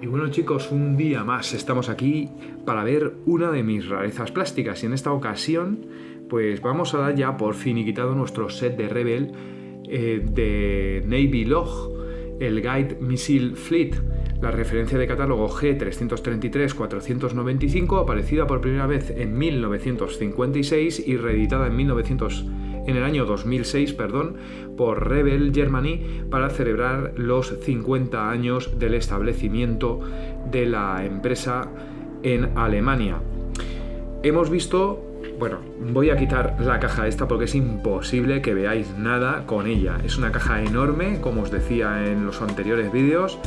Y bueno chicos, un día más estamos aquí para ver una de mis rarezas plásticas y en esta ocasión pues vamos a dar ya por finiquitado nuestro set de Rebel de Navy Log, el Guide Missile Fleet, la referencia de catálogo G333-495, aparecida por primera vez en 1956 y reeditada en el año 2006, por Rebel Germany para celebrar los 50 años del establecimiento de la empresa en Alemania. Hemos visto, bueno, voy a quitar la caja esta porque es imposible que veáis nada con ella. Es una caja enorme, como os decía en los anteriores vídeos,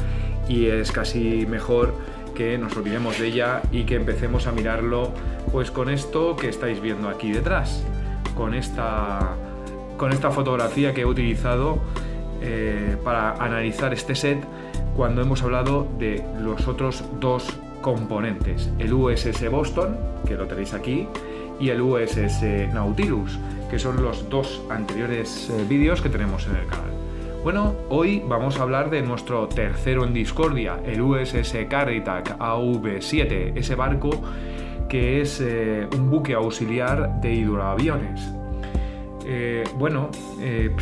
y es casi mejor que nos olvidemos de ella y que empecemos a mirarlo pues con esto que estáis viendo aquí detrás, con esta fotografía que he utilizado para analizar este set cuando hemos hablado de los otros dos componentes, el USS Boston, que lo tenéis aquí, y el USS Nautilus, que son los dos anteriores vídeos que tenemos en el canal. Bueno, hoy vamos a hablar de nuestro tercero en discordia, el USS Carritac AV-7, ese barco que es un buque auxiliar de hidroaviones.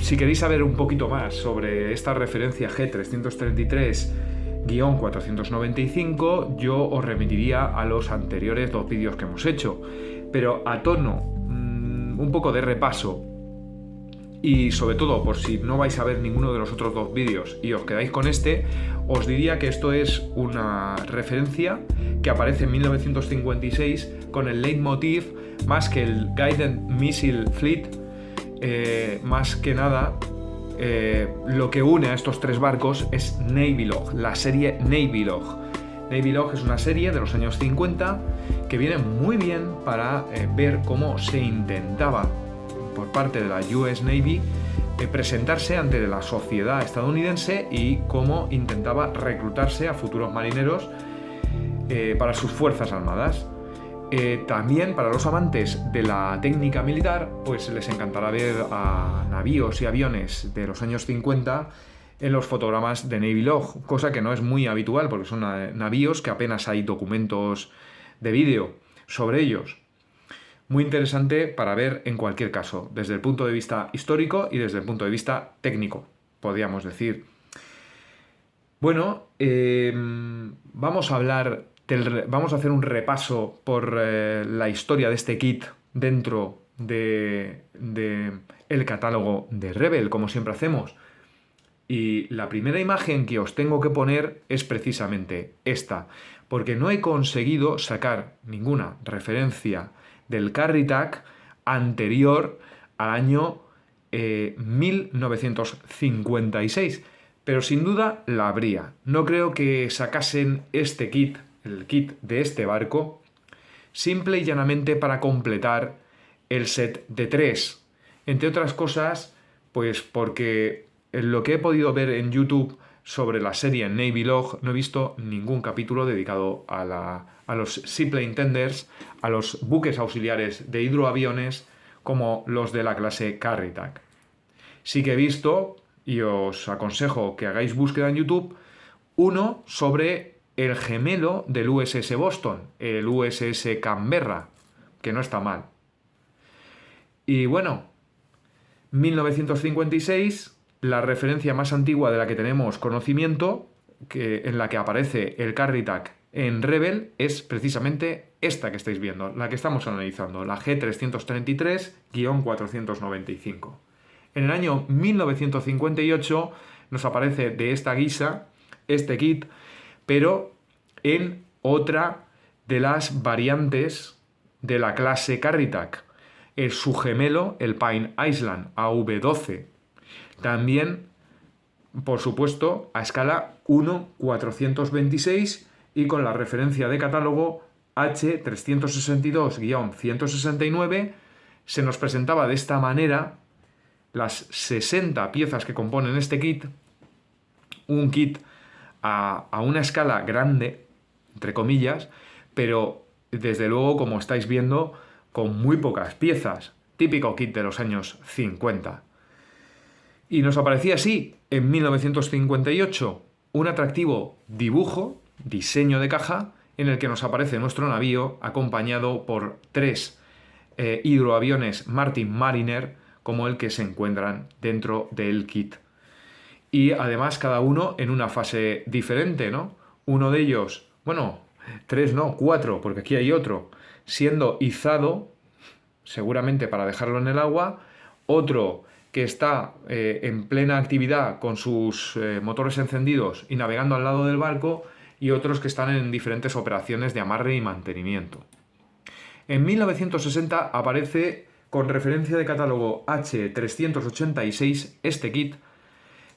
Si queréis saber un poquito más sobre esta referencia G333-495, yo os remitiría a los anteriores dos vídeos que hemos hecho, pero a tono un poco de repaso y sobre todo por si no vais a ver ninguno de los otros dos vídeos y os quedáis con este, os diría que esto es una referencia que aparece en 1956 con el leitmotiv más que el Guided Missile Fleet. Más que nada lo que une a estos tres barcos es Navy Log, la serie Navy Log. Navy Log es una serie de los años 50 que viene muy bien para ver cómo se intentaba por parte de la US Navy presentarse ante la sociedad estadounidense y cómo intentaba reclutarse a futuros marineros para sus fuerzas armadas. También para los amantes de la técnica militar, pues les encantará ver a navíos y aviones de los años 50 en los fotogramas de Navy Log, cosa que no es muy habitual porque son navíos que apenas hay documentos de vídeo sobre ellos. Muy interesante para ver en cualquier caso, desde el punto de vista histórico y desde el punto de vista técnico, podríamos decir. Bueno, vamos a hacer un repaso por la historia de este kit dentro de el catálogo de Rebel, como siempre hacemos. Y la primera imagen que os tengo que poner es precisamente esta, porque no he conseguido sacar ninguna referencia del Carritac anterior al año 1956, pero sin duda la habría. No creo que sacasen este kit, el kit de este barco, simple y llanamente para completar el set de 3. Entre otras cosas, pues porque en lo que he podido ver en YouTube sobre la serie Navy Log no he visto ningún capítulo dedicado a los Seaplane Tenders, a los buques auxiliares de hidroaviones como los de la clase Carritac. Sí que he visto, y os aconsejo que hagáis búsqueda en YouTube, uno sobre el gemelo del USS Boston, el USS Canberra, que no está mal. Y bueno, 1956, la referencia más antigua de la que tenemos conocimiento, en la que aparece el Carritac en Rebel, es precisamente esta que estáis viendo, la que estamos analizando, la G333-495. En el año 1958 nos aparece de esta guisa este kit, pero en otra de las variantes de la clase Carritac, su gemelo, el Pine Island AV-12. También, por supuesto, a escala 1:426 y con la referencia de catálogo H362-169, se nos presentaba de esta manera las 60 piezas que componen este kit, un kit a una escala grande, entre comillas, pero desde luego, como estáis viendo, con muy pocas piezas, típico kit de los años 50. Y nos aparecía así, en 1958, un atractivo dibujo diseño de caja en el que nos aparece nuestro navío acompañado por 3 hidroaviones Martin Mariner como el que se encuentran dentro del kit. Y además cada uno en una fase diferente, ¿no? Uno de ellos, bueno, 3 no, 4, porque aquí hay otro, siendo izado, seguramente para dejarlo en el agua, otro que está en plena actividad con sus motores encendidos y navegando al lado del barco, y otros que están en diferentes operaciones de amarre y mantenimiento. En 1960 aparece con referencia de catálogo H386 este kit,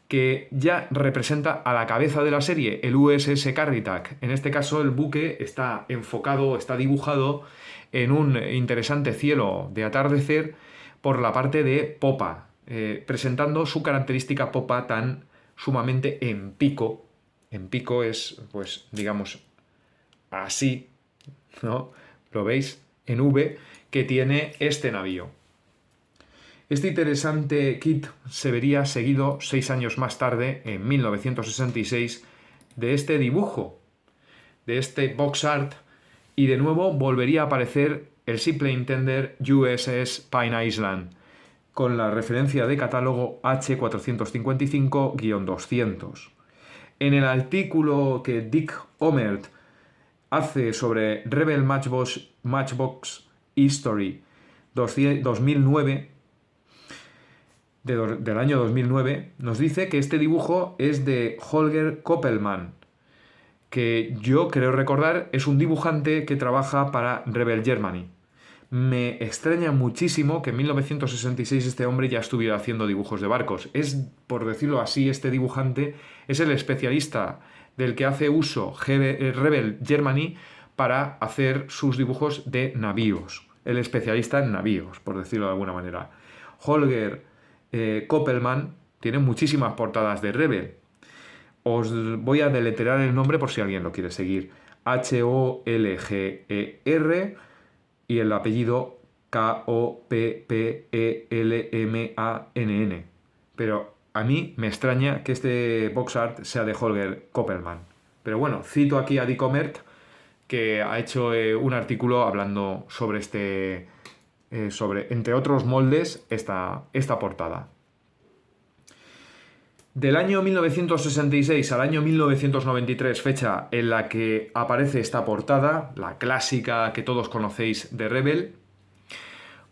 que ya representa a la cabeza de la serie, el USS Carritac. En este caso el buque está enfocado, está dibujado en un interesante cielo de atardecer por la parte de popa, presentando su característica popa tan sumamente en pico. En pico es, pues, digamos, así, ¿no? ¿Lo veis? En V, que tiene este navío. Este interesante kit se vería seguido 6 años más tarde, en 1966, de este dibujo, de este box art, y de nuevo volvería a aparecer el Seaplane Tender USS Pine Island, con la referencia de catálogo H455-200. En el artículo que Dick Omert hace sobre Rebel Matchbox History 2009, del año 2009, nos dice que este dibujo es de Holger Koppelmann, que yo creo recordar es un dibujante que trabaja para Rebel Germany. Me extraña muchísimo que en 1966 este hombre ya estuviera haciendo dibujos de barcos. Es, por decirlo así, este dibujante es el especialista del que hace uso Rebel Germany para hacer sus dibujos de navíos. El especialista en navíos, por decirlo de alguna manera. Holger Koppelmann tiene muchísimas portadas de Rebel. Os voy a deletrear el nombre por si alguien lo quiere seguir. Holger y el apellido Koppelmann. Pero a mí me extraña que este box art sea de Holger Koppelmann. Pero bueno, cito aquí a Dick Omert, que ha hecho un artículo hablando sobre sobre, entre otros moldes, esta portada. Del año 1966 al año 1993, fecha en la que aparece esta portada, la clásica que todos conocéis de Rebel,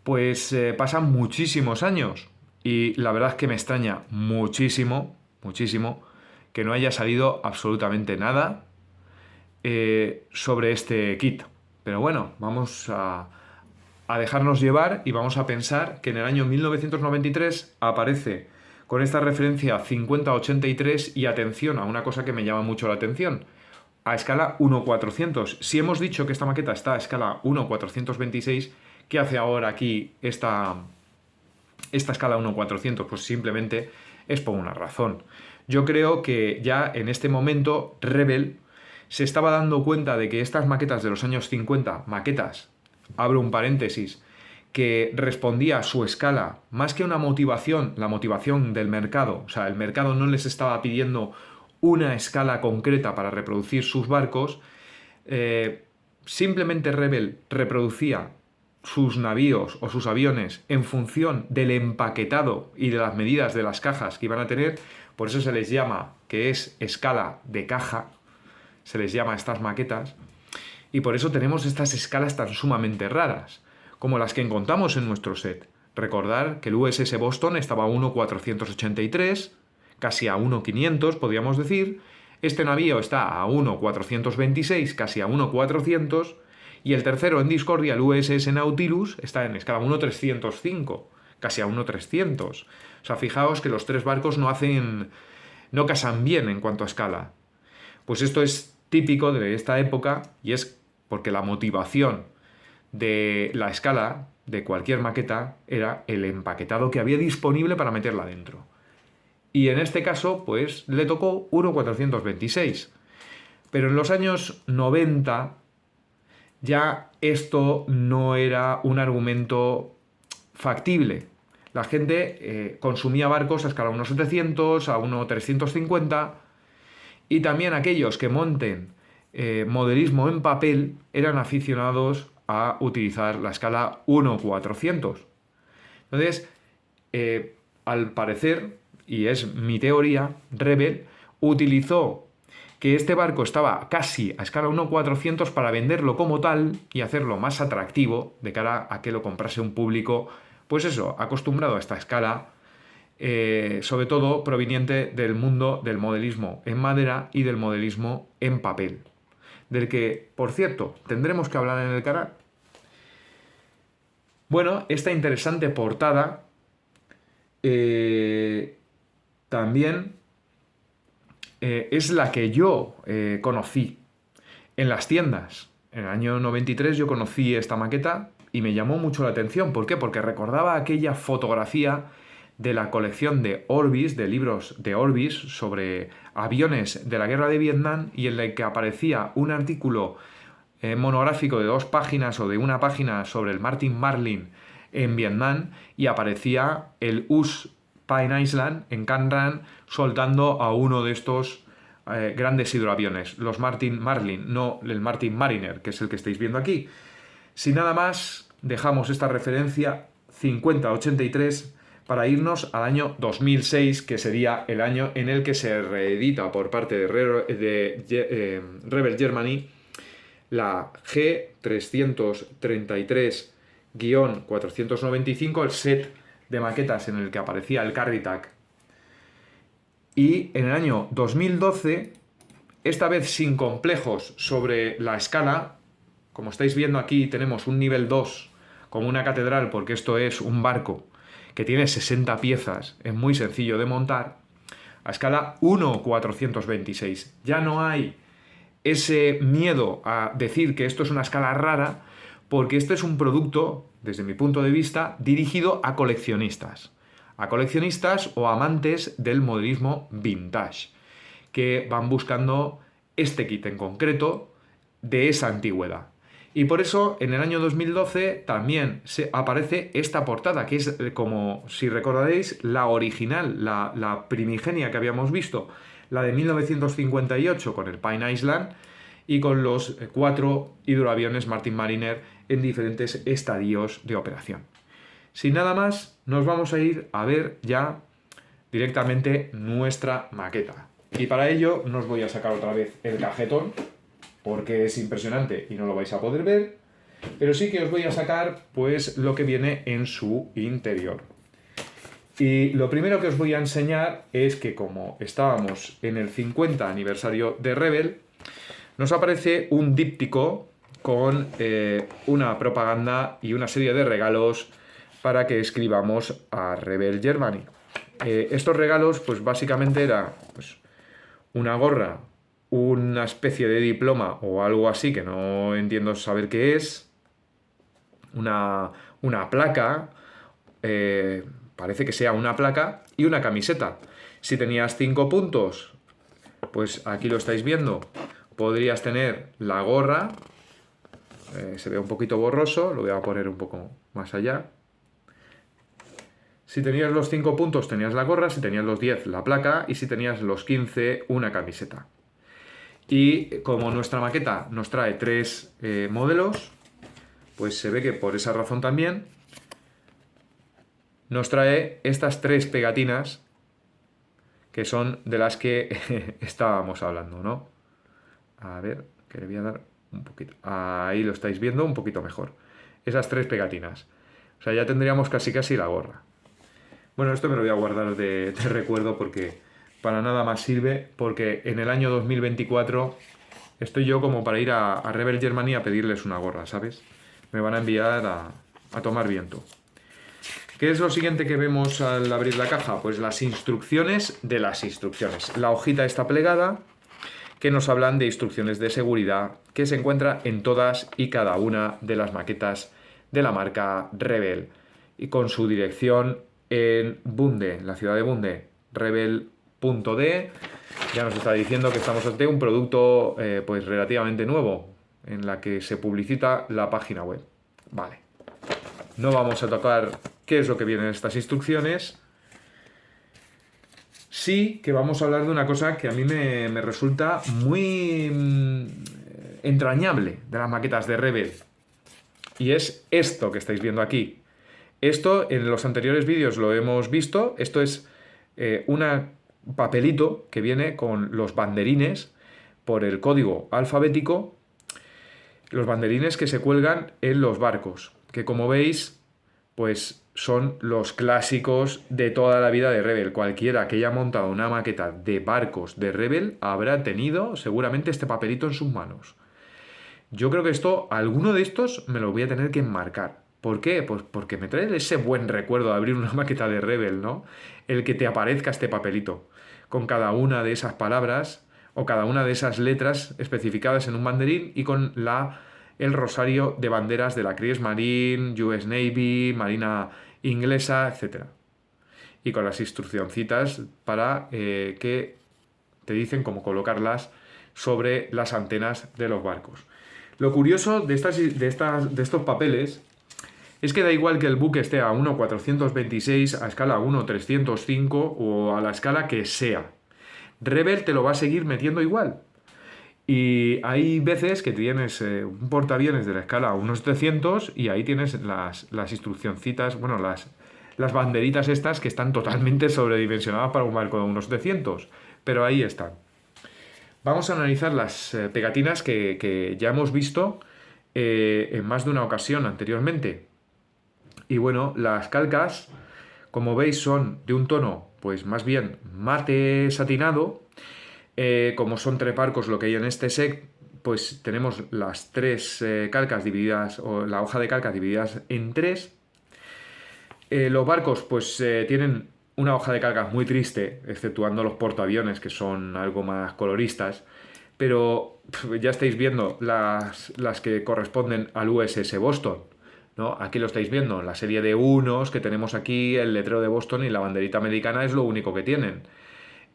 pues pasan muchísimos años y la verdad es que me extraña muchísimo que no haya salido absolutamente nada sobre este kit. Pero bueno, vamos a dejarnos llevar y vamos a pensar que en el año 1993 aparece con esta referencia 5083 y atención a una cosa que me llama mucho la atención, a escala 1:400. Si hemos dicho que esta maqueta está a escala 1:426, ¿qué hace ahora aquí esta escala 1:400? Pues simplemente es por una razón. Yo creo que ya en este momento Rebel se estaba dando cuenta de que estas maquetas de los años 50, maquetas, abro un paréntesis, que respondía a su escala, más que una motivación, la motivación del mercado, o sea, el mercado no les estaba pidiendo una escala concreta para reproducir sus barcos, simplemente Rebel reproducía sus navíos o sus aviones en función del empaquetado y de las medidas de las cajas que iban a tener, por eso se les llama, que es escala de caja, se les llama a estas maquetas, y por eso tenemos estas escalas tan sumamente raras, como las que encontramos en nuestro set. Recordar que el USS Boston estaba a 1:483, casi a 1:500 podríamos decir, este navío está a 1:426, casi a 1:400, y el tercero en discordia, el USS Nautilus, está en escala 1:305, casi a 1:300. O sea, fijaos que los tres barcos no casan bien en cuanto a escala. Pues esto es típico de esta época y es porque la motivación de la escala de cualquier maqueta era el empaquetado que había disponible para meterla dentro. Y en este caso, pues le tocó 1:426. Pero en los años 90 ya esto no era un argumento factible. La gente consumía barcos a escala 1:700, a 1:350, y también aquellos que monten modelismo en papel eran aficionados a utilizar la escala 1-400. Entonces, al parecer, y es mi teoría, Rebel utilizó que este barco estaba casi a escala 1-400 para venderlo como tal y hacerlo más atractivo de cara a que lo comprase un público, pues eso, acostumbrado a esta escala, sobre todo proveniente del mundo del modelismo en madera y del modelismo en papel, del que, por cierto, tendremos que hablar en el canal. Bueno, esta interesante portada también es la que yo conocí en las tiendas. En el año 93 yo conocí esta maqueta y me llamó mucho la atención. ¿Por qué? Porque recordaba aquella fotografía de la colección de Orbis, de libros de Orbis sobre aviones de la guerra de Vietnam, y en la que aparecía un artículo monográfico de 2 páginas o de 1 página sobre el Martin Marlin en Vietnam, y aparecía el US Pine Island en Cam Ranh soltando a uno de estos grandes hidroaviones, los Martin Marlin, no el Martin Mariner, que es el que estáis viendo aquí. Sin nada más, dejamos esta referencia 5083 para irnos al año 2006, que sería el año en el que se reedita por parte de Rebel Germany la G333-495, el set de maquetas en el que aparecía el Carritac. Y en el año 2012, esta vez sin complejos sobre la escala, como estáis viendo aquí tenemos un nivel 2 como una catedral, porque esto es un barco que tiene 60 piezas, es muy sencillo de montar, a escala 1-426. Ya no hay ese miedo a decir que esto es una escala rara, porque este es un producto, desde mi punto de vista, dirigido a coleccionistas o amantes del modelismo vintage, que van buscando este kit en concreto de esa antigüedad. Y por eso en el año 2012 también aparece esta portada, que es, como si recordaréis, la original, la primigenia que habíamos visto, la de 1958 con el Pine Island y con los 4 hidroaviones Martin Mariner en diferentes estadios de operación. Sin nada más, nos vamos a ir a ver ya directamente nuestra maqueta. Y para ello nos voy a sacar otra vez el cajetón, porque es impresionante y no lo vais a poder ver, pero sí que os voy a sacar pues lo que viene en su interior. Y lo primero que os voy a enseñar es que, como estábamos en el 50 aniversario de Rebel, nos aparece un díptico con una propaganda y una serie de regalos para que escribamos a Rebel Germany. Estos regalos pues básicamente era pues, una gorra, una especie de diploma o algo así que no entiendo saber qué es, una placa, parece que sea una placa, y una camiseta. Si tenías 5 puntos, pues aquí lo estáis viendo, podrías tener la gorra, se ve un poquito borroso, lo voy a poner un poco más allá. Si tenías los 5 puntos tenías la gorra, si tenías los 10 la placa, y si tenías los 15 una camiseta. Y como nuestra maqueta nos trae 3 modelos, pues se ve que por esa razón también nos trae estas 3 pegatinas, que son de las que estábamos hablando, ¿no? A ver, que le voy a dar un poquito. Ahí lo estáis viendo un poquito mejor. Esas 3 pegatinas. O sea, ya tendríamos casi la gorra. Bueno, esto me lo voy a guardar de recuerdo porque para nada más sirve, porque en el año 2024 estoy yo como para ir a Rebel Germany a pedirles una gorra, ¿sabes? Me van a enviar a tomar viento. ¿Qué es lo siguiente que vemos al abrir la caja? Pues las instrucciones de las instrucciones. La hojita está plegada, que nos hablan de instrucciones de seguridad, que se encuentra en todas y cada una de las maquetas de la marca Rebel, y con su dirección en Bunde, la ciudad de Bunde, rebel.de. Ya nos está diciendo que estamos ante un producto pues relativamente nuevo, en la que se publicita la página web. Vale. No vamos a tocar qué es lo que viene en estas instrucciones. Sí que vamos a hablar de una cosa que a mí me resulta muy entrañable de las maquetas de Rebel. Y es esto que estáis viendo aquí. Esto en los anteriores vídeos lo hemos visto. Esto es un papelito que viene con los banderines por el código alfabético. Los banderines que se cuelgan en los barcos. Que como veis, pues son los clásicos de toda la vida de Rebel. Cualquiera que haya montado una maqueta de barcos de Rebel habrá tenido seguramente este papelito en sus manos. Yo creo que alguno de estos me lo voy a tener que enmarcar. ¿Por qué? Pues porque me trae ese buen recuerdo de abrir una maqueta de Rebel, ¿no? El que te aparezca este papelito, con cada una de esas palabras o cada una de esas letras especificadas en un banderín y con el rosario de banderas de la Kriegsmarine, US Navy, Marina Inglesa, etc. Y con las instruccioncitas para que te dicen cómo colocarlas sobre las antenas de los barcos. Lo curioso de estos papeles es que da igual que el buque esté a 1.426, a escala 1.305 o a la escala que sea. Rebel te lo va a seguir metiendo igual. Y hay veces que tienes un portaaviones de la escala 1.700 y ahí tienes las instruccioncitas, bueno, las banderitas estas que están totalmente sobredimensionadas para un barco de 1.700. Pero ahí están. Vamos a analizar las pegatinas que ya hemos visto en más de una ocasión anteriormente. Y bueno, las calcas, como veis, son de un tono, pues más bien mate satinado. Como son 3 barcos lo que hay en este set, pues tenemos las 3 calcas divididas, o la hoja de calcas divididas en 3. Los barcos pues tienen una hoja de calcas muy triste, exceptuando los portaaviones que son algo más coloristas, pero ya estáis viendo las que corresponden al USS Boston, ¿no? Aquí lo estáis viendo, la serie de unos que tenemos aquí, el letrero de Boston y la banderita americana es lo único que tienen.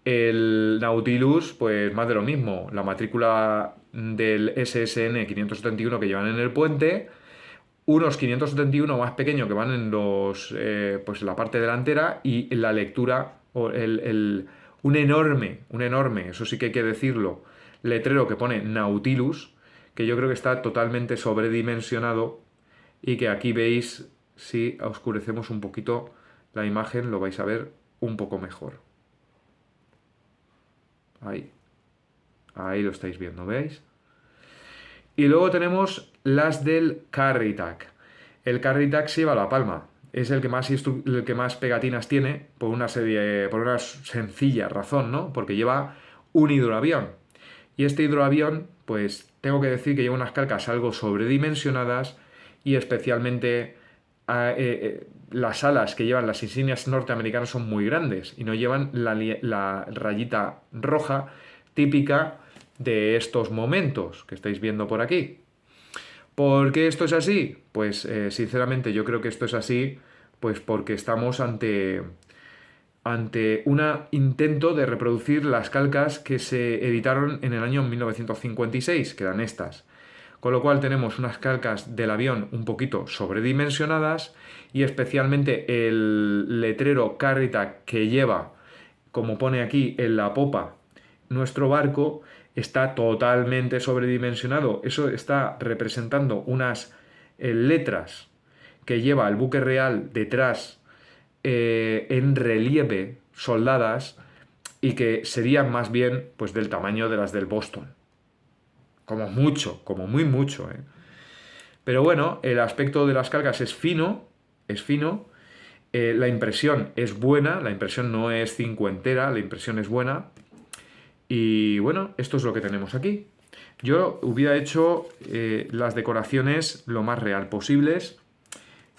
El Nautilus, pues más de lo mismo, la matrícula del SSN 571 que llevan en el puente, unos 571 más pequeños que van en pues la parte delantera y la lectura, un enorme, eso sí que hay que decirlo, letrero que pone Nautilus, que yo creo que está totalmente sobredimensionado y que aquí veis, si oscurecemos un poquito la imagen, lo vais a ver un poco mejor. Ahí lo estáis viendo, ¿veis? Y luego tenemos las del Carrytac. El Carrytac se lleva la palma. Es el que más pegatinas tiene por una sencilla razón, ¿no? Porque lleva un hidroavión. Y este hidroavión, pues tengo que decir que lleva unas calcas algo sobredimensionadas y especialmente las alas que llevan las insignias norteamericanas son muy grandes y no llevan la rayita roja típica de estos momentos que estáis viendo por aquí. ¿Por qué esto es así? Pues sinceramente yo creo que esto es así pues porque estamos ante un intento de reproducir las calcas que se editaron en el año 1956, que eran estas. Con lo cual tenemos unas calcas del avión un poquito sobredimensionadas y especialmente el letrero Carrytac que lleva, como pone aquí en la popa, nuestro barco está totalmente sobredimensionado. Eso está representando unas letras que lleva el buque real detrás en relieve, soldadas, y que serían más bien pues del tamaño de las del Boston. Como mucho, como muy mucho, ¿eh? Pero bueno, el aspecto de las calcas es fino, la impresión es buena, la impresión no es cincuentera, la impresión es buena. Y bueno, esto es lo que tenemos aquí. Yo hubiera hecho las decoraciones lo más real posibles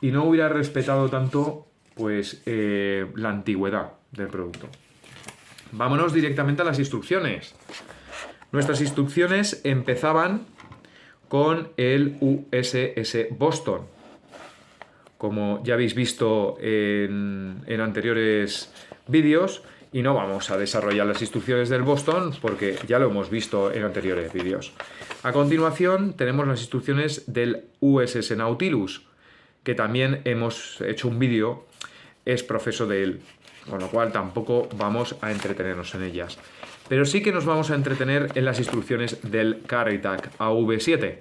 y no hubiera respetado tanto pues la antigüedad del producto. Vámonos directamente a las instrucciones. Nuestras instrucciones empezaban con el USS Boston. Como ya habéis visto en anteriores vídeos, y no vamos a desarrollar las instrucciones del Boston porque ya lo hemos visto en anteriores vídeos. A continuación tenemos las instrucciones del USS Nautilus, que también hemos hecho un vídeo, es profeso de él. con lo cual tampoco vamos a entretenernos en ellas. Pero sí que nos vamos a entretener en las instrucciones del Carrytag AV7.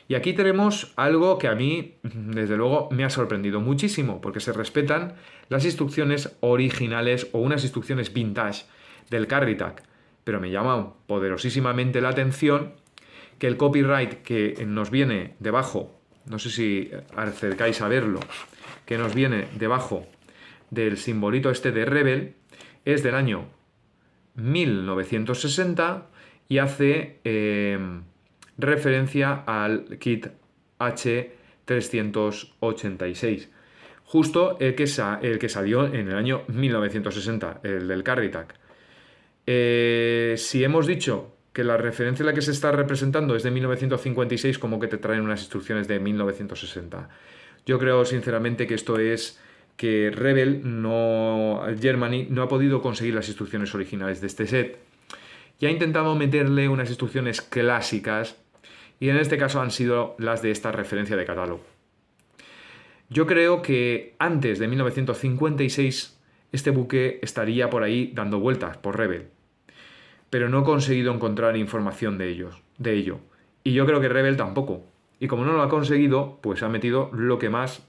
Y aquí tenemos algo que a mí, desde luego, me ha sorprendido muchísimo, porque se respetan las instrucciones originales o unas instrucciones vintage del Carrytag. Pero me llama poderosísimamente la atención que el copyright que nos viene debajo, no sé si acercáis a verlo, que nos viene debajo del simbolito este de Rebel, es del año 1960 y hace referencia al kit H386, justo el que salió en el año 1960, el del Carrytag. Si hemos dicho que la referencia en la que se está representando es de 1956, como que te traen unas instrucciones de 1960. Yo creo sinceramente que esto es que Rebel, Germany, no ha podido conseguir las instrucciones originales de este set y ha intentado meterle unas instrucciones clásicas, y en este caso han sido las de esta referencia de catálogo. Yo creo que antes de 1956 este buque estaría por ahí dando vueltas por Rebel, pero no he conseguido encontrar información de ello. Y yo creo que Rebel tampoco. Y como no lo ha conseguido, pues ha metido lo que más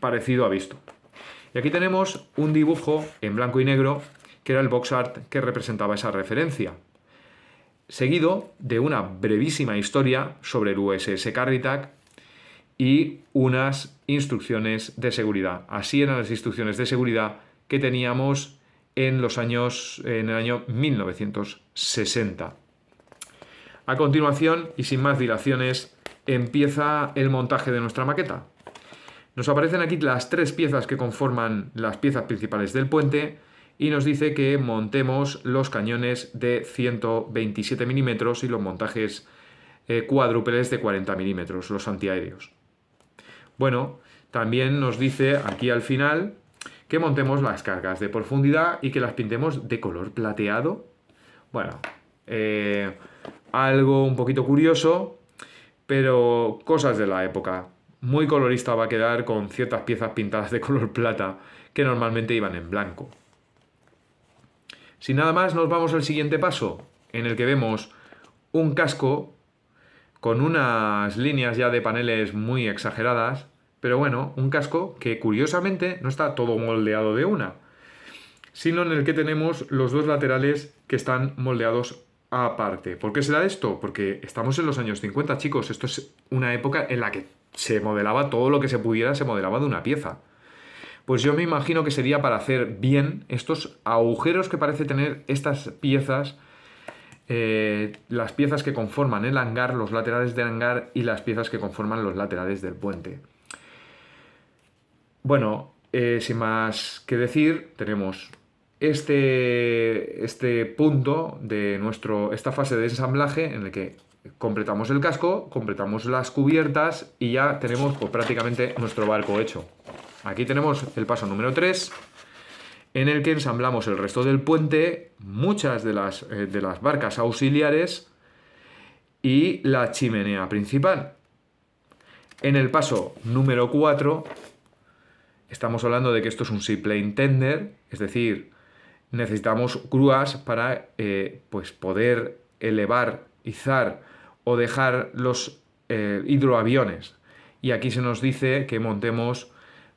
parecido ha visto. Y aquí tenemos un dibujo en blanco y negro, que era el box art que representaba esa referencia, seguido de una brevísima historia sobre el USS Carrytag y unas instrucciones de seguridad. Así eran las instrucciones de seguridad que teníamos en el año 1960. A continuación, y sin más dilaciones, empieza el montaje de nuestra maqueta. Nos aparecen aquí las tres piezas que conforman las piezas principales del puente y nos dice que montemos los cañones de 127 milímetros y los montajes cuádruples de 40 milímetros, los antiaéreos. Bueno, también nos dice aquí al final que montemos las cargas de profundidad y que las pintemos de color plateado. Bueno, algo un poquito curioso, pero cosas de la época. Muy colorista va a quedar con ciertas piezas pintadas de color plata que normalmente iban en blanco. Sin nada más, nos vamos al siguiente paso, en el que vemos un casco con unas líneas ya de paneles muy exageradas, pero bueno, un casco que curiosamente no está todo moldeado de una, sino en el que tenemos los dos laterales que están moldeados aparte. ¿Por qué será esto? Porque estamos en los años 50, chicos. Esto es una época en la que se modelaba todo lo que se pudiera, se modelaba de una pieza. Pues yo me imagino que sería para hacer bien estos agujeros que parece tener estas piezas, las piezas que conforman el hangar, los laterales del hangar y las piezas que conforman los laterales del puente. Bueno, sin más que decir, tenemos este punto de esta fase de ensamblaje en el que completamos el casco, completamos las cubiertas y ya tenemos pues, prácticamente nuestro barco hecho. Aquí tenemos el paso número 3, en el que ensamblamos el resto del puente, muchas de las barcas auxiliares y la chimenea principal. En el paso número 4 estamos hablando de que esto es un seaplane tender, es decir, necesitamos grúas para pues poder elevar, izar o dejar los hidroaviones. Y aquí se nos dice que montemos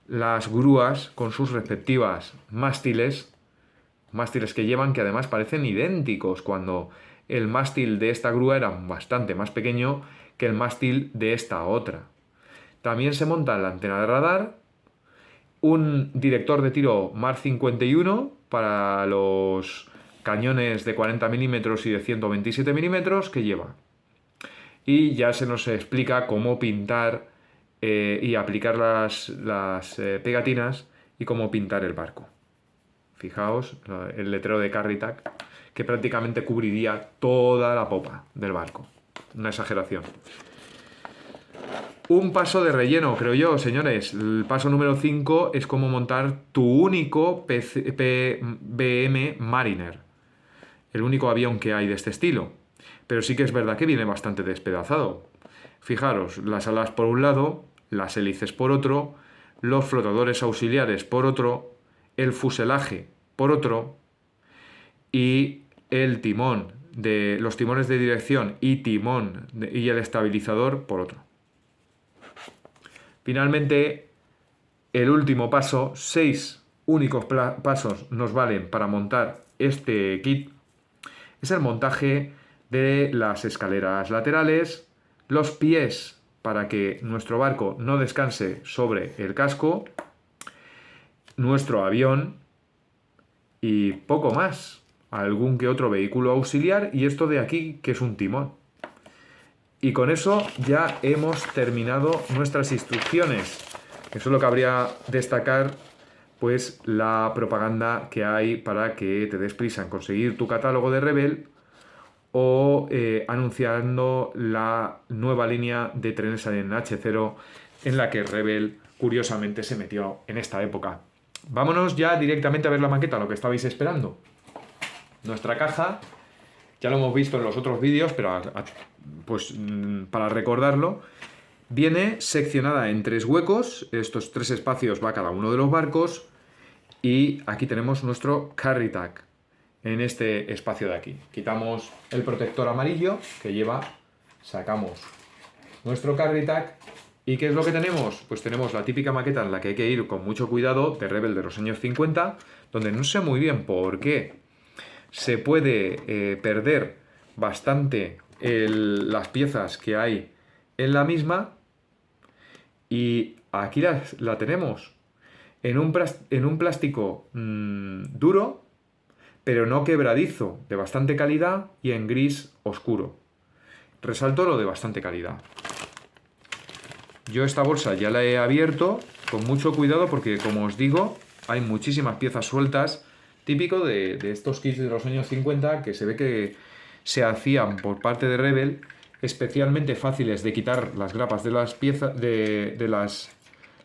las grúas con sus respectivas mástiles que llevan, que además parecen idénticos, cuando el mástil de esta grúa era bastante más pequeño que el mástil de esta otra. También se monta la antena de radar, un director de tiro Mark 51 para los cañones de 40 milímetros y de 127 milímetros que lleva. Y ya se nos explica cómo pintar y aplicar las pegatinas y cómo pintar el barco. Fijaos, el letrero de Carrytag, que prácticamente cubriría toda la popa del barco. Una exageración. Un paso de relleno, creo yo, señores. El paso número 5 es cómo montar tu único PBM Mariner. El único avión que hay de este estilo. Pero sí que es verdad que viene bastante despedazado. Fijaros, las alas por un lado, las hélices por otro, los flotadores auxiliares por otro, el fuselaje por otro y el timón de los timones de dirección y y el estabilizador por otro. Finalmente, el último paso, 6 únicos pasos nos valen para montar este kit, es el montaje de las escaleras laterales, los pies para que nuestro barco no descanse sobre el casco, nuestro avión y poco más. Algún que otro vehículo auxiliar y esto de aquí que es un timón. Y con eso ya hemos terminado nuestras instrucciones. Eso es lo que habría destacar, pues la propaganda que hay para que te des prisa en conseguir tu catálogo de Rebel o anunciando la nueva línea de trenes en H0 en la que Rebel curiosamente se metió en esta época. Vámonos ya directamente a ver la maqueta, lo que estabais esperando. Nuestra caja, ya lo hemos visto en los otros vídeos, pero pues para recordarlo, viene seccionada en 3 huecos, estos 3 espacios va cada uno de los barcos y aquí tenemos nuestro carry tag en este espacio de aquí. Quitamos el protector amarillo que lleva, sacamos nuestro carry tag y ¿qué es lo que tenemos? Pues tenemos la típica maqueta en la que hay que ir con mucho cuidado de Rebel de los años 50, donde no sé muy bien por qué se puede perder bastante las piezas que hay en la misma y aquí la tenemos en un plástico duro pero no quebradizo, de bastante calidad y en gris oscuro. Resalto lo de bastante calidad. Yo esta bolsa ya la he abierto con mucho cuidado porque, como os digo, hay muchísimas piezas sueltas, típico de estos kits de los años 50 que se ve que se hacían por parte de Rebel, especialmente fáciles de quitar las grapas de las piezas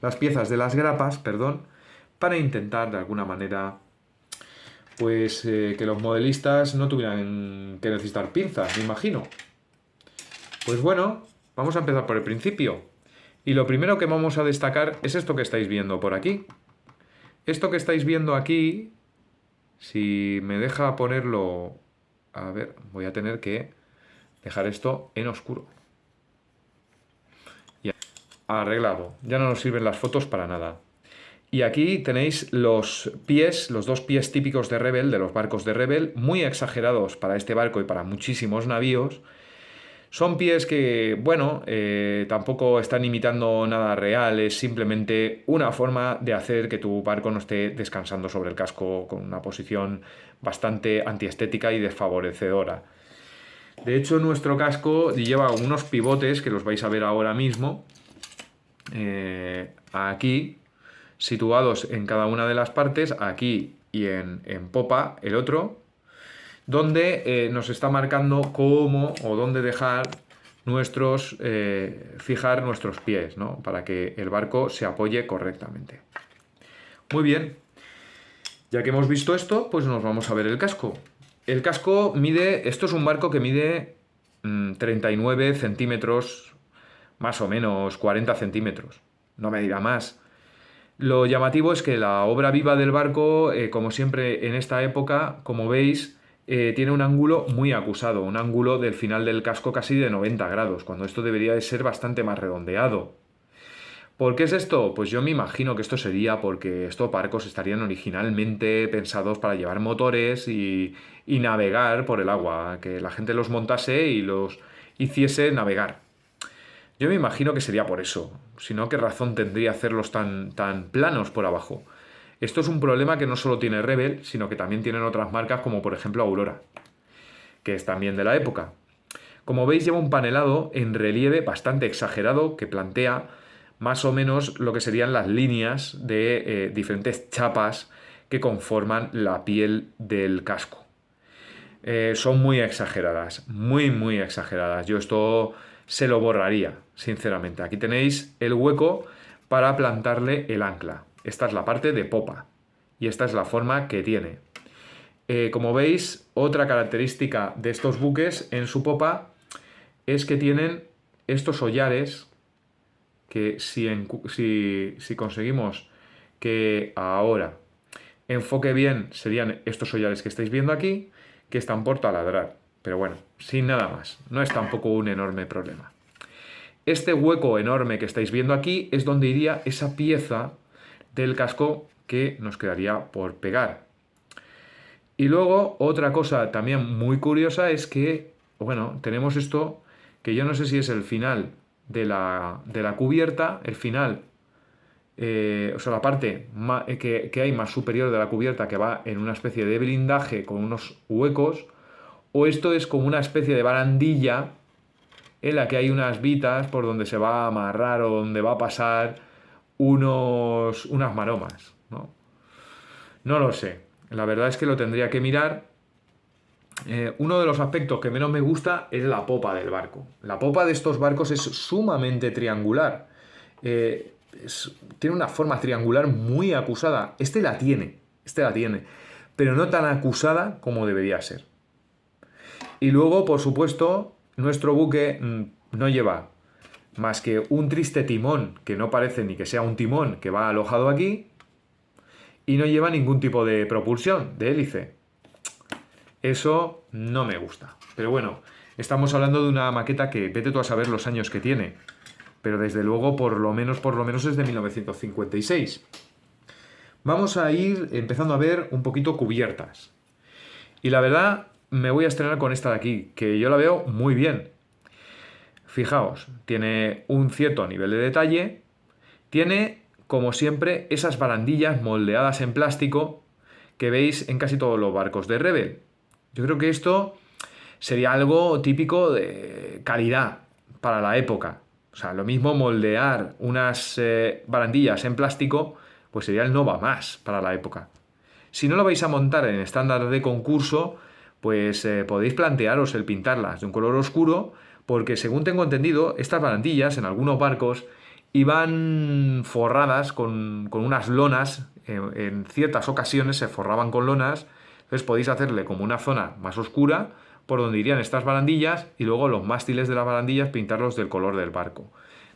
las piezas de las grapas, perdón, para intentar de alguna manera pues que los modelistas no tuvieran que necesitar pinzas, me imagino. Pues bueno, vamos a empezar por el principio. Y lo primero que vamos a destacar es esto que estáis viendo por aquí. Esto que estáis viendo aquí, si me deja ponerlo... A ver, voy a tener que dejar esto en oscuro. Ya, arreglado. Ya no nos sirven las fotos para nada. Y aquí tenéis los pies, los 2 pies típicos de Rebel, de los barcos de Rebel, muy exagerados para este barco y para muchísimos navíos. Son pies que, bueno, tampoco están imitando nada real, es simplemente una forma de hacer que tu barco no esté descansando sobre el casco con una posición bastante antiestética y desfavorecedora. De hecho, nuestro casco lleva unos pivotes que los vais a ver ahora mismo, aquí, situados en cada una de las partes, aquí y en popa el otro, donde nos está marcando cómo o dónde dejar fijar nuestros pies, ¿no? Para que el barco se apoye correctamente. Muy bien, ya que hemos visto esto, pues nos vamos a ver el casco. El casco mide, esto es un barco que mide 39 centímetros, más o menos 40 centímetros, no me dirá más. Lo llamativo es que la obra viva del barco, como siempre en esta época, como veis, tiene un ángulo muy acusado, un ángulo del final del casco casi de 90 grados, cuando esto debería de ser bastante más redondeado. ¿Por qué es esto? Pues yo me imagino que esto sería porque estos barcos estarían originalmente pensados para llevar motores y navegar por el agua, que la gente los montase y los hiciese navegar. Yo me imagino que sería por eso, si no, ¿qué razón tendría hacerlos tan planos por abajo? Esto es un problema que no solo tiene Rebel, sino que también tienen otras marcas como por ejemplo Aurora, que es también de la época. Como veis lleva un panelado en relieve bastante exagerado que plantea más o menos lo que serían las líneas de diferentes chapas que conforman la piel del casco. Son muy exageradas, muy exageradas. Yo esto se lo borraría, sinceramente. Aquí tenéis el hueco para plantarle el ancla. Esta es la parte de popa y esta es la forma que tiene. Como veis, otra característica de estos buques en su popa es que tienen estos hollares que si conseguimos que ahora enfoque bien serían estos hollares que estáis viendo aquí, que están por taladrar. Pero bueno, sin nada más. No es tampoco un enorme problema. Este hueco enorme que estáis viendo aquí es donde iría esa pieza del casco que nos quedaría por pegar. Y luego otra cosa también muy curiosa es que, bueno, tenemos esto que yo no sé si es el final de la cubierta, el final, o sea, la parte que hay más superior de la cubierta que va en una especie de blindaje con unos huecos, o esto es como una especie de barandilla en la que hay unas vitas por donde se va a amarrar o donde va a pasar unas maromas, ¿no? No lo sé. La verdad es que lo tendría que mirar. Uno de los aspectos que menos me gusta es la popa del barco. La popa de estos barcos es sumamente triangular. Tiene una forma triangular muy acusada. Este la tiene, pero no tan acusada como debería ser. Y luego, por supuesto, nuestro buque no lleva más que un triste timón, que no parece ni que sea un timón que va alojado aquí, y no lleva ningún tipo de propulsión, de hélice. Eso no me gusta. Pero bueno, estamos hablando de una maqueta que vete tú a saber los años que tiene. Pero desde luego, por lo menos es de 1956. Vamos a ir empezando a ver un poquito cubiertas. Y la verdad, me voy a estrenar con esta de aquí, que yo la veo muy bien. Fijaos, tiene un cierto nivel de detalle. Tiene, como siempre, esas barandillas moldeadas en plástico que veis en casi todos los barcos de Rebel. Yo creo que esto sería algo típico de calidad para la época. O sea, lo mismo moldear unas barandillas en plástico, pues sería el no va más para la época. Si no lo vais a montar en estándar de concurso, pues podéis plantearos el pintarlas de un color oscuro, porque según tengo entendido, estas barandillas en algunos barcos iban forradas con unas lonas, en ciertas ocasiones se forraban con lonas, entonces podéis hacerle como una zona más oscura por donde irían estas barandillas y luego los mástiles de las barandillas pintarlos del color del barco.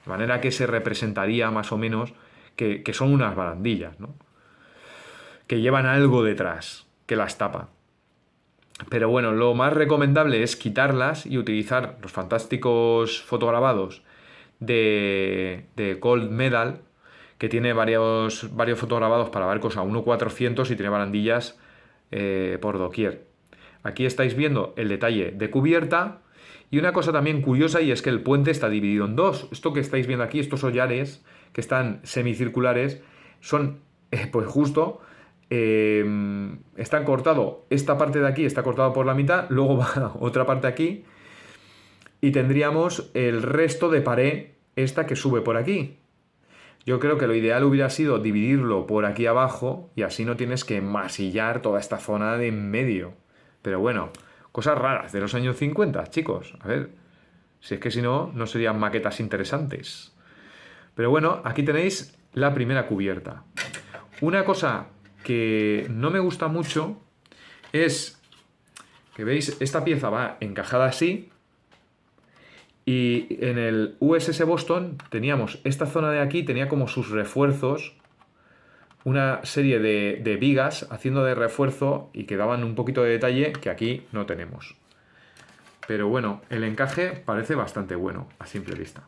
De manera que se representaría más o menos que son unas barandillas, ¿no? Que llevan algo detrás, que las tapa. Pero bueno, lo más recomendable es quitarlas y utilizar los fantásticos fotograbados de Gold Medal, que tiene varios fotograbados para barcos a 1.400 y tiene barandillas por doquier. Aquí estáis viendo el detalle de cubierta y una cosa también curiosa, y es que el puente está dividido en dos. Esto que estáis viendo aquí, estos hollares que están semicirculares, son pues justo están cortados. Esta parte de aquí está cortada por la mitad, luego va otra parte aquí y tendríamos el resto de pared esta que sube por aquí. Yo creo que lo ideal hubiera sido dividirlo por aquí abajo y así no tienes que masillar toda esta zona de en medio. Pero bueno, cosas raras de los años 50, chicos. A ver, si es que si no, no serían maquetas interesantes. Pero bueno, aquí tenéis la primera cubierta. Una cosa que no me gusta mucho es que veis, esta pieza va encajada así y en el USS Boston teníamos esta zona de aquí, tenía como sus refuerzos una serie de vigas haciendo de refuerzo y que daban un poquito de detalle que aquí no tenemos. Pero bueno, el encaje parece bastante bueno a simple vista.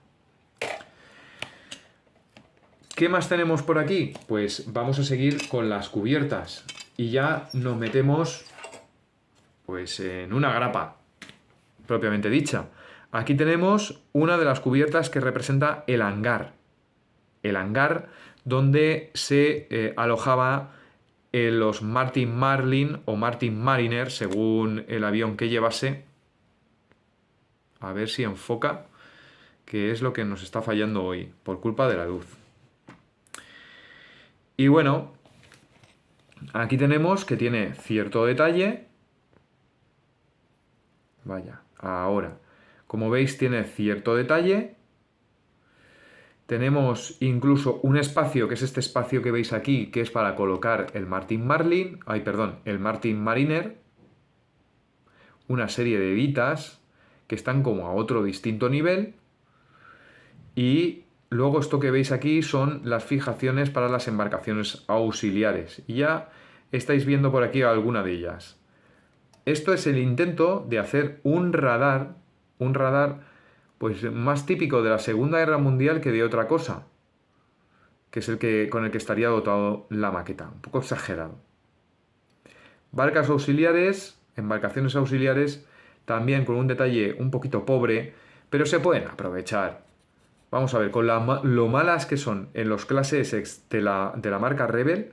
¿Qué más tenemos por aquí? Pues vamos a seguir con las cubiertas y ya nos metemos pues en una grapa propiamente dicha. Aquí tenemos una de las cubiertas que representa el hangar. El hangar donde se alojaba los Martin Marlin o Martin Mariner, según el avión que llevase. A ver si enfoca, que es lo que nos está fallando hoy, por culpa de la luz. Y bueno, aquí tenemos que tiene cierto detalle. Vaya, ahora. Como veis, tiene cierto detalle. Tenemos incluso un espacio, que es este espacio que veis aquí, que es para colocar el Martin Marlin, el Martin Mariner. Una serie de vitas que están como a otro distinto nivel. Y luego esto que veis aquí son las fijaciones para las embarcaciones auxiliares. Y ya estáis viendo por aquí alguna de ellas. Esto es el intento de hacer un radar pues más típico de la Segunda Guerra Mundial que de otra cosa, que es el que con el que estaría dotado la maqueta, un poco exagerado. Barcas auxiliares, embarcaciones auxiliares, también con un detalle un poquito pobre, pero se pueden aprovechar. Vamos a ver, con lo malas que son en los clases X de la marca Rebel,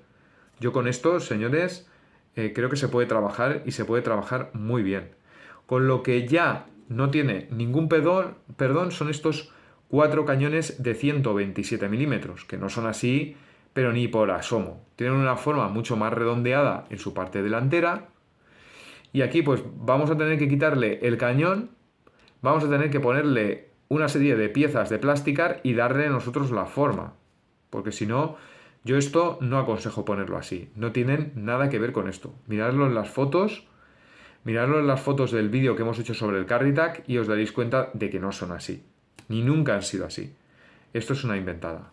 yo con esto, señores, creo que se puede trabajar y se puede trabajar muy bien. Con lo que ya no tiene ningún perdón son estos 4 cañones de 127 milímetros, que no son así, pero ni por asomo. Tienen una forma mucho más redondeada en su parte delantera. Y aquí pues vamos a tener que quitarle el cañón, vamos a tener que ponerle una serie de piezas de plasticar y darle nosotros la forma. Porque si no, yo esto no aconsejo ponerlo así. No tienen nada que ver con esto. Miradlo en las fotos. Miradlo en las fotos del vídeo que hemos hecho sobre el Carritac y os daréis cuenta de que no son así. Ni nunca han sido así. Esto es una inventada.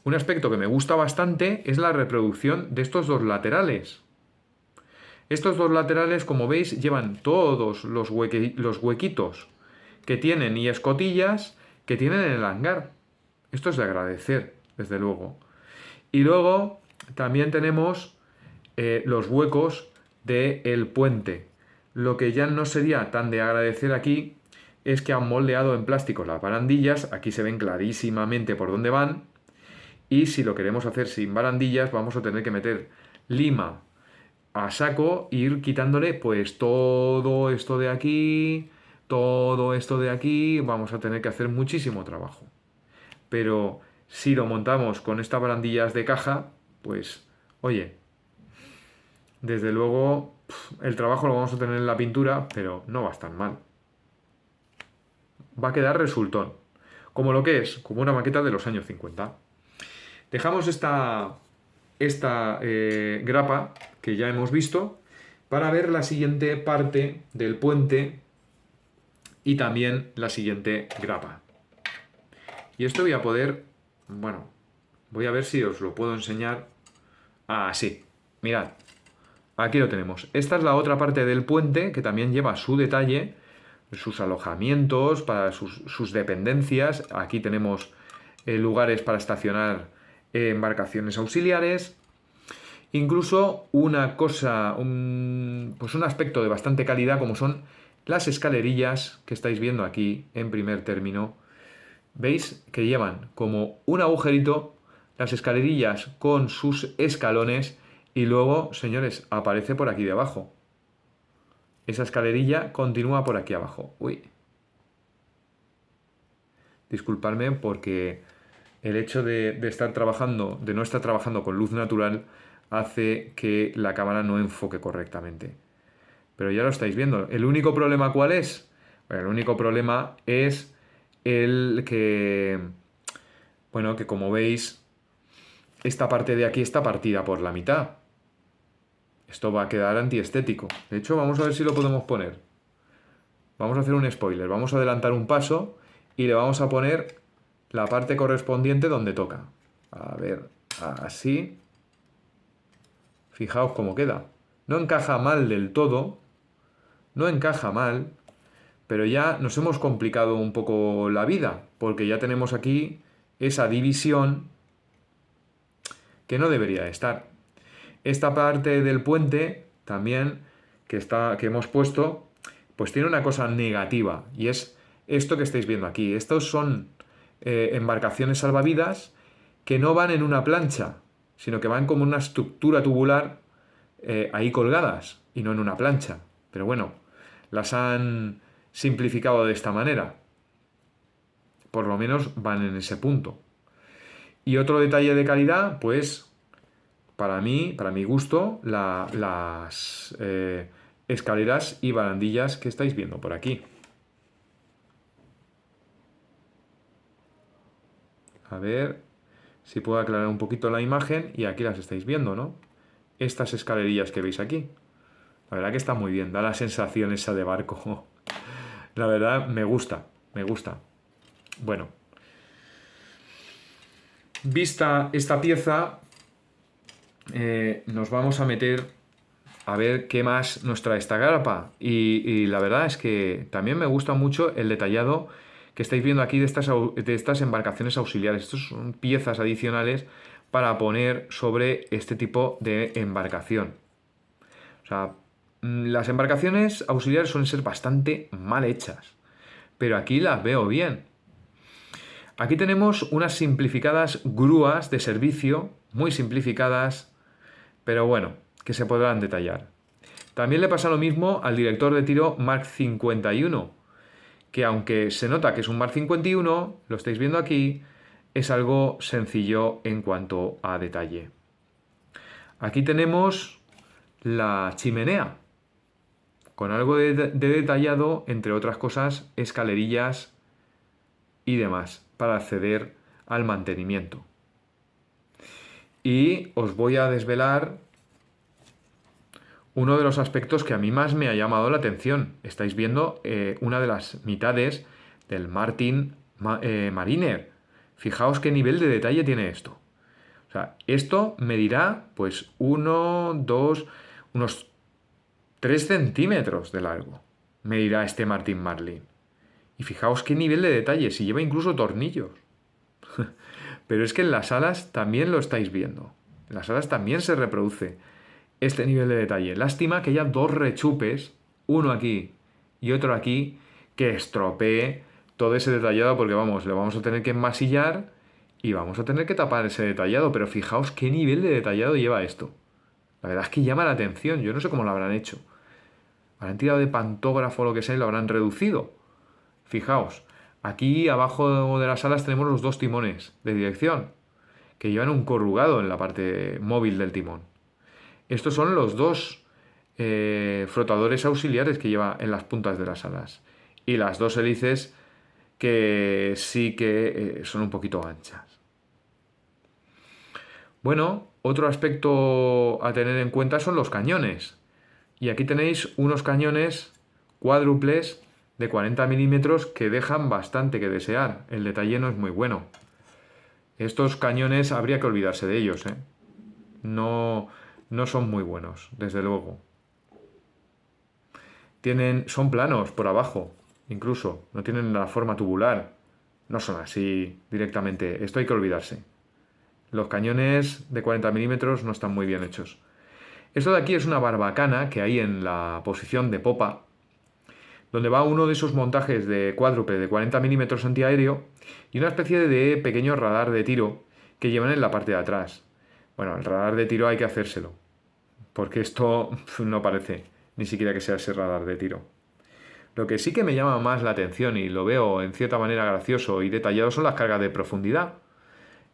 Un aspecto que me gusta bastante es la reproducción de estos dos laterales. Estos dos laterales, como veis, llevan todos los huequitos que tienen y escotillas que tienen en el hangar. Esto es de agradecer, desde luego. Y luego también tenemos los huecos del puente. Lo que ya no sería tan de agradecer aquí es que han moldeado en plástico las barandillas. Aquí se ven clarísimamente por dónde van. Y si lo queremos hacer sin barandillas, vamos a tener que meter lima a saco e ir quitándole pues todo esto de aquí, todo esto de aquí. Vamos a tener que hacer muchísimo trabajo. Pero si lo montamos con estas barandillas de caja, pues, oye, desde luego el trabajo lo vamos a tener en la pintura, pero no va a estar mal. Va a quedar resultón, como lo que es, como una maqueta de los años 50. Dejamos esta grapa que ya hemos visto para ver la siguiente parte del puente y también la siguiente grapa. Y esto voy a poder, bueno, voy a ver si os lo puedo enseñar. Ah, sí, mirad, aquí lo tenemos. Esta es la otra parte del puente que también lleva su detalle, sus alojamientos, para sus dependencias. Aquí tenemos lugares para estacionar embarcaciones auxiliares. Incluso una cosa, pues un aspecto de bastante calidad como son las escalerillas que estáis viendo aquí en primer término. ¿Veis? Que llevan como un agujerito las escalerillas con sus escalones y luego, señores, aparece por aquí debajo. Esa escalerilla continúa por aquí abajo. Uy. Disculpadme porque el hecho de estar trabajando, de no estar trabajando con luz natural, hace que la cámara no enfoque correctamente. Pero ya lo estáis viendo. ¿El único problema cuál es? Bueno, el único problema es el que, bueno, que como veis, esta parte de aquí está partida por la mitad. Esto va a quedar antiestético. De hecho, vamos a ver si lo podemos poner. Vamos a hacer un spoiler. Vamos a adelantar un paso y le vamos a poner la parte correspondiente donde toca. A ver, así. Fijaos cómo queda. No encaja mal del todo. No encaja mal. Pero ya nos hemos complicado un poco la vida. Porque ya tenemos aquí esa división que no debería estar. Esta parte del puente también que hemos puesto, pues tiene una cosa negativa. Y es esto que estáis viendo aquí. Estos son embarcaciones salvavidas que no van en una plancha, sino que van como una estructura tubular ahí colgadas y no en una plancha. Pero bueno, las han simplificado de esta manera. Por lo menos van en ese punto. Y otro detalle de calidad, pues para mí, para mi gusto, las escaleras y barandillas que estáis viendo por aquí. A ver si puedo aclarar un poquito la imagen y aquí las estáis viendo, ¿no? Estas escalerillas que veis aquí. La verdad que está muy bien, da la sensación esa de barco. La verdad me gusta, me gusta. Bueno, vista esta pieza, nos vamos a meter a ver qué más nos trae esta grapa. Y la verdad es que también me gusta mucho el detallado que estáis viendo aquí de estas embarcaciones auxiliares. Estas son piezas adicionales para poner sobre este tipo de embarcación. O sea, las embarcaciones auxiliares suelen ser bastante mal hechas, pero aquí las veo bien. Aquí tenemos unas simplificadas grúas de servicio, muy simplificadas, pero bueno, que se podrán detallar. También le pasa lo mismo al director de tiro Mark 51, que aunque se nota que es un Mark 51, lo estáis viendo aquí, es algo sencillo en cuanto a detalle. Aquí tenemos la chimenea, con algo de detallado, entre otras cosas, escalerillas y demás, para acceder al mantenimiento. Y os voy a desvelar uno de los aspectos que a mí más me ha llamado la atención. Estáis viendo una de las mitades del Martin Mariner. Fijaos qué nivel de detalle tiene esto. O sea, esto medirá pues unos 3 centímetros de largo. Medirá este Martin Marlin. Y fijaos qué nivel de detalle, si lleva incluso tornillos. Pero es que en las alas también lo estáis viendo. En las alas también se reproduce este nivel de detalle. Lástima que haya dos rechupes, uno aquí y otro aquí, que estropee todo ese detallado porque vamos, le vamos a tener que enmasillar y vamos a tener que tapar ese detallado. Pero fijaos qué nivel de detallado lleva esto. La verdad es que llama la atención. Yo no sé cómo lo habrán hecho. Habrán tirado de pantógrafo o lo que sea y lo habrán reducido. Fijaos, aquí abajo de las alas tenemos los dos timones de dirección, que llevan un corrugado en la parte móvil del timón. Estos son los dos flotadores auxiliares que lleva en las puntas de las alas. Y las dos hélices que sí que son un poquito anchas. Bueno, otro aspecto a tener en cuenta son los cañones. Y aquí tenéis unos cañones cuádruples de 40 milímetros que dejan bastante que desear. El detalle no es muy bueno. Estos cañones habría que olvidarse de ellos, ¿eh? No, no son muy buenos, desde luego. Son planos por abajo, incluso. No tienen la forma tubular. No son así directamente. Esto hay que olvidarse. Los cañones de 40 milímetros no están muy bien hechos. Esto de aquí es una barbacana que hay en la posición de popa, donde va uno de esos montajes de cuádruple de 40 milímetros antiaéreo y una especie de pequeño radar de tiro que llevan en la parte de atrás. Bueno, el radar de tiro hay que hacérselo, porque esto no parece ni siquiera que sea ese radar de tiro. Lo que sí que me llama más la atención y lo veo en cierta manera gracioso y detallado son las cargas de profundidad.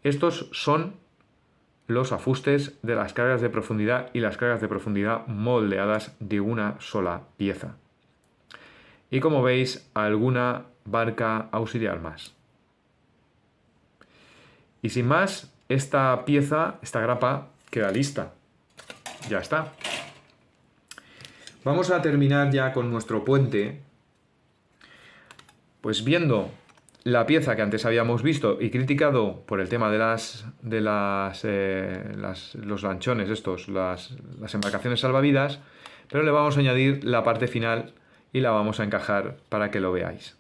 Estos son los ajustes de las cargas de profundidad y las cargas de profundidad moldeadas de una sola pieza. Y como veis, alguna barca auxiliar más. Y sin más, esta pieza, esta grapa, queda lista. Ya está. Vamos a terminar ya con nuestro puente, pues viendo la pieza que antes habíamos visto y criticado por el tema de los lanchones estos, las embarcaciones salvavidas, pero le vamos a añadir la parte final y la vamos a encajar para que lo veáis.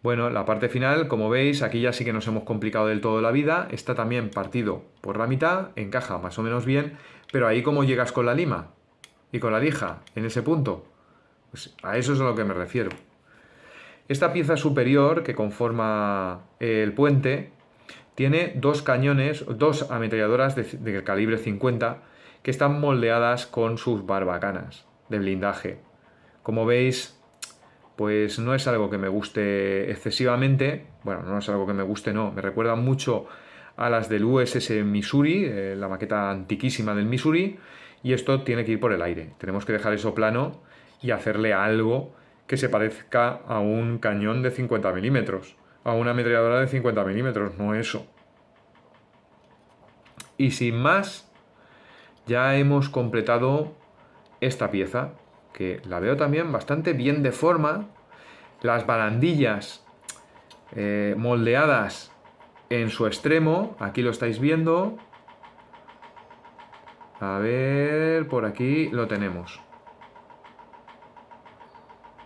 Bueno, la parte final, como veis, aquí ya sí que nos hemos complicado del todo la vida. Está también partido por la mitad, encaja más o menos bien, pero ahí ¿cómo llegas con la lima y con la lija en ese punto? Pues a eso es a lo que me refiero. Esta pieza superior que conforma el puente tiene dos cañones, dos ametralladoras de calibre 50 que están moldeadas con sus barbacanas de blindaje. Como veis, pues no es algo que me guste excesivamente. Bueno, no es algo que me guste, no. Me recuerda mucho a las del USS Missouri, la maqueta antiquísima del Missouri, y esto tiene que ir por el aire. Tenemos que dejar eso plano y hacerle algo que se parezca a un cañón de 50 milímetros, a una ametralladora de 50 milímetros, no eso. Y sin más, ya hemos completado esta pieza, que la veo también bastante bien de forma. Las barandillas moldeadas en su extremo, aquí lo estáis viendo. A ver, por aquí lo tenemos.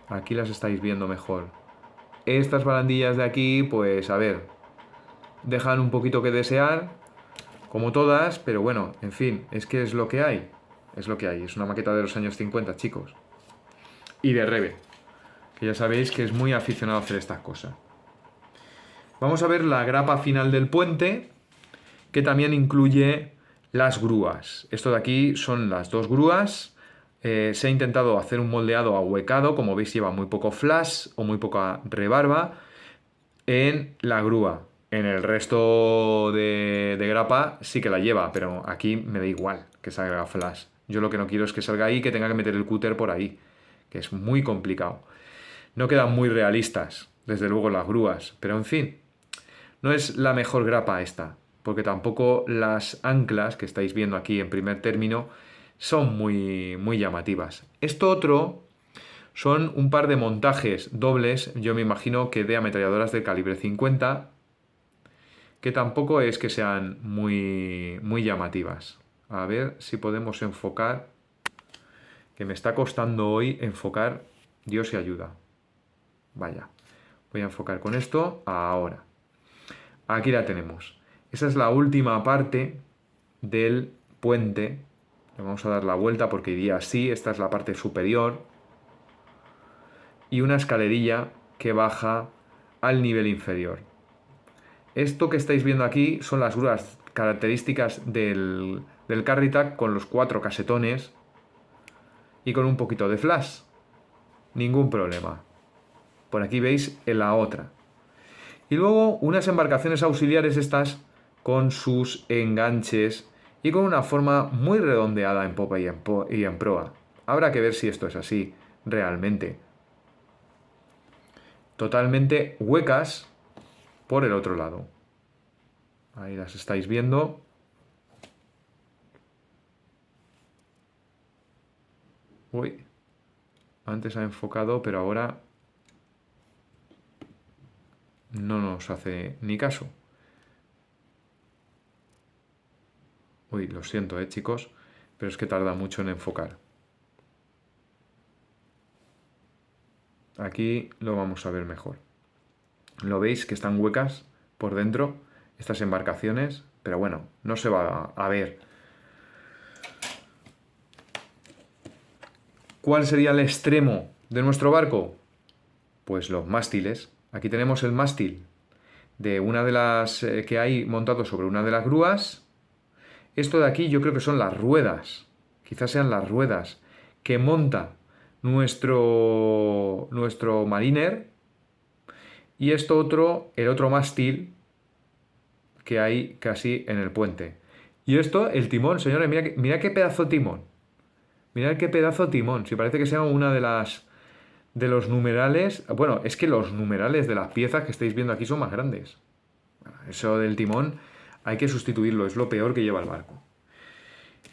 Aquí las estáis viendo mejor. Estas barandillas de aquí, pues a ver, dejan un poquito que desear, como todas, pero bueno, en fin, es que es lo que hay. Es lo que hay, es una maqueta de los años 50, chicos. Y de Reve, que ya sabéis que es muy aficionado a hacer estas cosas. Vamos a ver la grapa final del puente, que también incluye las grúas. Esto de aquí son las dos grúas. Se ha intentado hacer un moldeado ahuecado, como veis lleva muy poco flash o muy poca rebarba en la grúa. En el resto de grapa sí que la lleva, pero aquí me da igual que salga flash. Yo lo que no quiero es que salga ahí y que tenga que meter el cúter por ahí, que es muy complicado. No quedan muy realistas, desde luego las grúas, pero en fin, no es la mejor grapa esta, porque tampoco las anclas que estáis viendo aquí en primer término son muy llamativas. Esto otro son un par de montajes dobles, yo me imagino que de ametralladoras de calibre 50, que tampoco es que sean muy llamativas. A ver si podemos enfocar, que me está costando hoy enfocar, Dios y ayuda. Vaya, voy a enfocar con esto ahora. Aquí la tenemos. Esa es la última parte del puente. Le vamos a dar la vuelta porque iría así. Esta es la parte superior. Y una escalerilla que baja al nivel inferior. Esto que estáis viendo aquí son las grúas características del Carritac con los 4 casetones y con un poquito de flash. Ningún problema. Por aquí veis en la otra. Y luego unas embarcaciones auxiliares estas con sus enganches y con una forma muy redondeada en popa y en proa. Habrá que ver si esto es así realmente. Totalmente huecas por el otro lado. Ahí las estáis viendo. Uy, antes ha enfocado, pero ahora no nos hace ni caso. Uy, lo siento, chicos, pero es que tarda mucho en enfocar. Aquí lo vamos a ver mejor. ¿Lo veis que están huecas por dentro estas embarcaciones? Pero bueno, no se va a ver. ¿Cuál sería el extremo de nuestro barco? Pues los mástiles. Aquí tenemos el mástil de una de las que hay montado sobre una de las grúas. Esto de aquí yo creo que son las ruedas. Quizás sean las ruedas que monta nuestro mariner. Y esto otro, el otro mástil que hay casi en el puente. Y esto, el timón, señores, mira qué pedazo de timón. Mirad qué pedazo de timón. Si parece que sea una de los numerales. Bueno, es que los numerales de las piezas que estáis viendo aquí son más grandes. Eso del timón hay que sustituirlo, es lo peor que lleva el barco.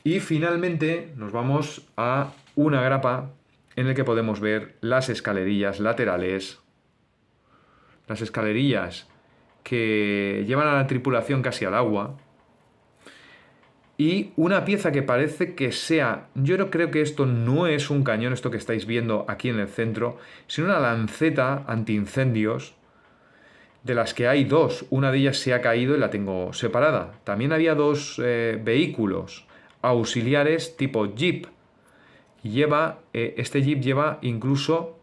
Y finalmente nos vamos a una grapa en la que podemos ver las escalerillas laterales. Las escalerillas que llevan a la tripulación casi al agua. Y una pieza que parece que sea... Yo no creo que esto no es un cañón, esto que estáis viendo aquí en el centro, sino una lanceta antiincendios, de las que hay dos. Una de ellas se ha caído y la tengo separada. También había dos vehículos auxiliares tipo Jeep. Este Jeep lleva incluso...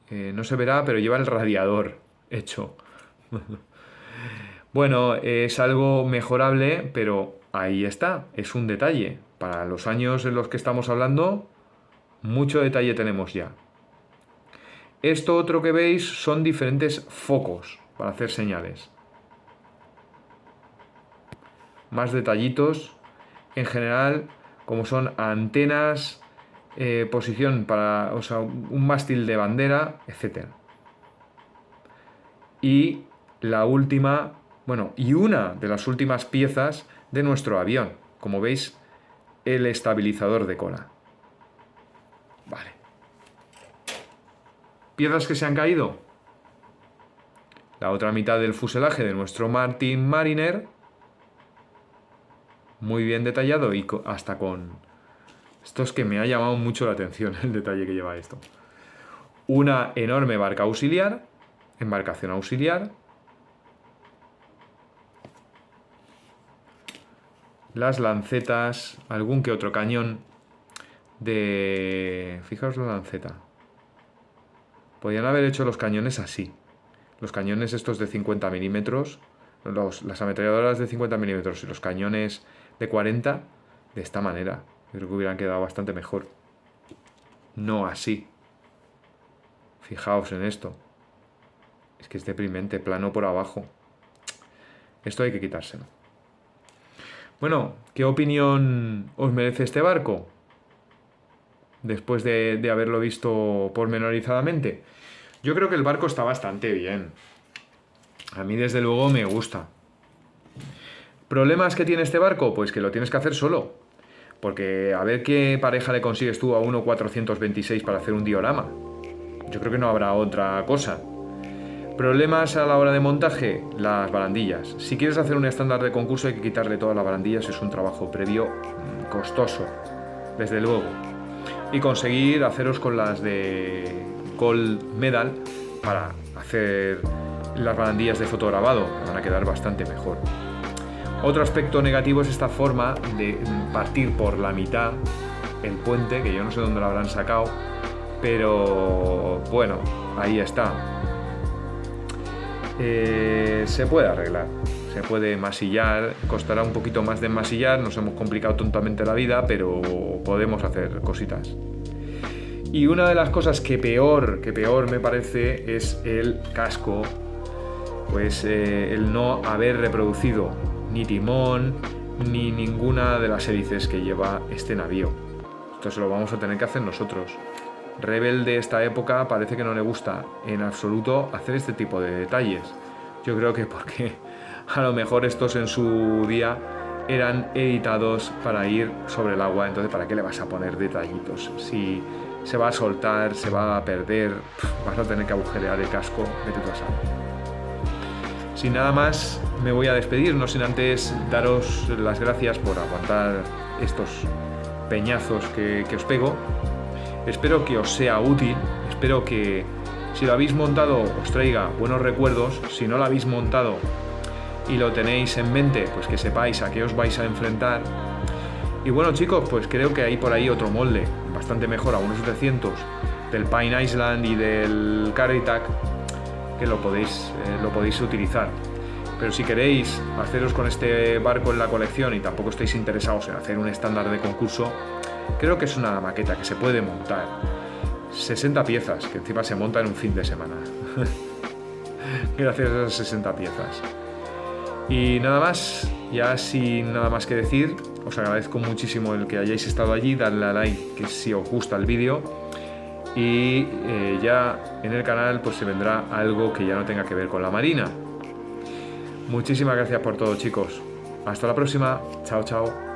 no se verá, pero lleva el radiador hecho. Bueno, es algo mejorable, pero ahí está, es un detalle. Para los años en los que estamos hablando, mucho detalle tenemos ya. Esto otro que veis son diferentes focos para hacer señales. Más detallitos, en general, como son antenas, posición para, o sea, un mástil de bandera, etc. Y la última, bueno, y una de las últimas piezas de nuestro avión. Como veis, el estabilizador de cola. Vale. ¿Piezas que se han caído? La otra mitad del fuselaje de nuestro Martin Mariner. muy bien detallado y hasta con... Esto es que me ha llamado mucho la atención el detalle que lleva esto. Una enorme barca auxiliar, embarcación auxiliar. Las lancetas, algún que otro cañón de... Fijaos la lanceta. Podrían haber hecho los cañones así. Los cañones estos de 50 milímetros, las ametralladoras de 50 milímetros y los cañones de 40, de esta manera. Yo creo que hubieran quedado bastante mejor. No así. Fijaos en esto. Es que es deprimente, plano por abajo. Esto hay que quitárselo. Bueno, ¿qué opinión os merece este barco? Después de haberlo visto pormenorizadamente. Yo creo que el barco está bastante bien. A mí desde luego me gusta. ¿Problemas que tiene este barco? Pues que lo tienes que hacer solo. Porque a ver qué pareja le consigues tú a 1.426 para hacer un diorama. Yo creo que no habrá otra cosa. ¿Problemas a la hora de montaje? Las barandillas. Si quieres hacer un estándar de concurso hay que quitarle todas las barandillas, es un trabajo previo costoso, desde luego. Y conseguir haceros con las de Gold Medal para hacer las barandillas de fotograbado, que van a quedar bastante mejor. Otro aspecto negativo es esta forma de partir por la mitad el puente, que yo no sé dónde lo habrán sacado, pero bueno, ahí está. Se puede arreglar, se puede masillar, costará un poquito más de masillar, nos hemos complicado tontamente la vida, pero podemos hacer cositas. Y una de las cosas que peor me parece es el casco, pues el no haber reproducido ni timón ni ninguna de las hélices que lleva este navío. Esto se lo vamos a tener que hacer nosotros. Rebel de esta época parece que no le gusta en absoluto hacer este tipo de detalles. Yo creo que porque a lo mejor estos en su día eran editados para ir sobre el agua, entonces ¿para qué le vas a poner detallitos? Si se va a soltar, se va a perder, vas a tener que agujerear el casco, vete tú a saber. Sin nada más, me voy a despedir, no sin antes daros las gracias por aguantar estos peñazos que os pego. Espero que os sea útil, espero que si lo habéis montado os traiga buenos recuerdos, si no lo habéis montado y lo tenéis en mente, pues que sepáis a qué os vais a enfrentar. Y bueno chicos, pues creo que hay por ahí otro molde, bastante mejor a unos 700 del Pine Island y del Caritac, que lo podéis utilizar. Pero si queréis haceros con este barco en la colección y tampoco estáis interesados en hacer un estándar de concurso, creo que es una maqueta que se puede montar. 60 piezas, que encima se monta en un fin de semana. Gracias a esas 60 piezas. Y nada más, ya sin nada más que decir, os agradezco muchísimo el que hayáis estado allí, dadle a like que si os gusta el vídeo. Y ya en el canal pues se vendrá algo que ya no tenga que ver con la marina. Muchísimas gracias por todo chicos. Hasta la próxima. Chao, chao.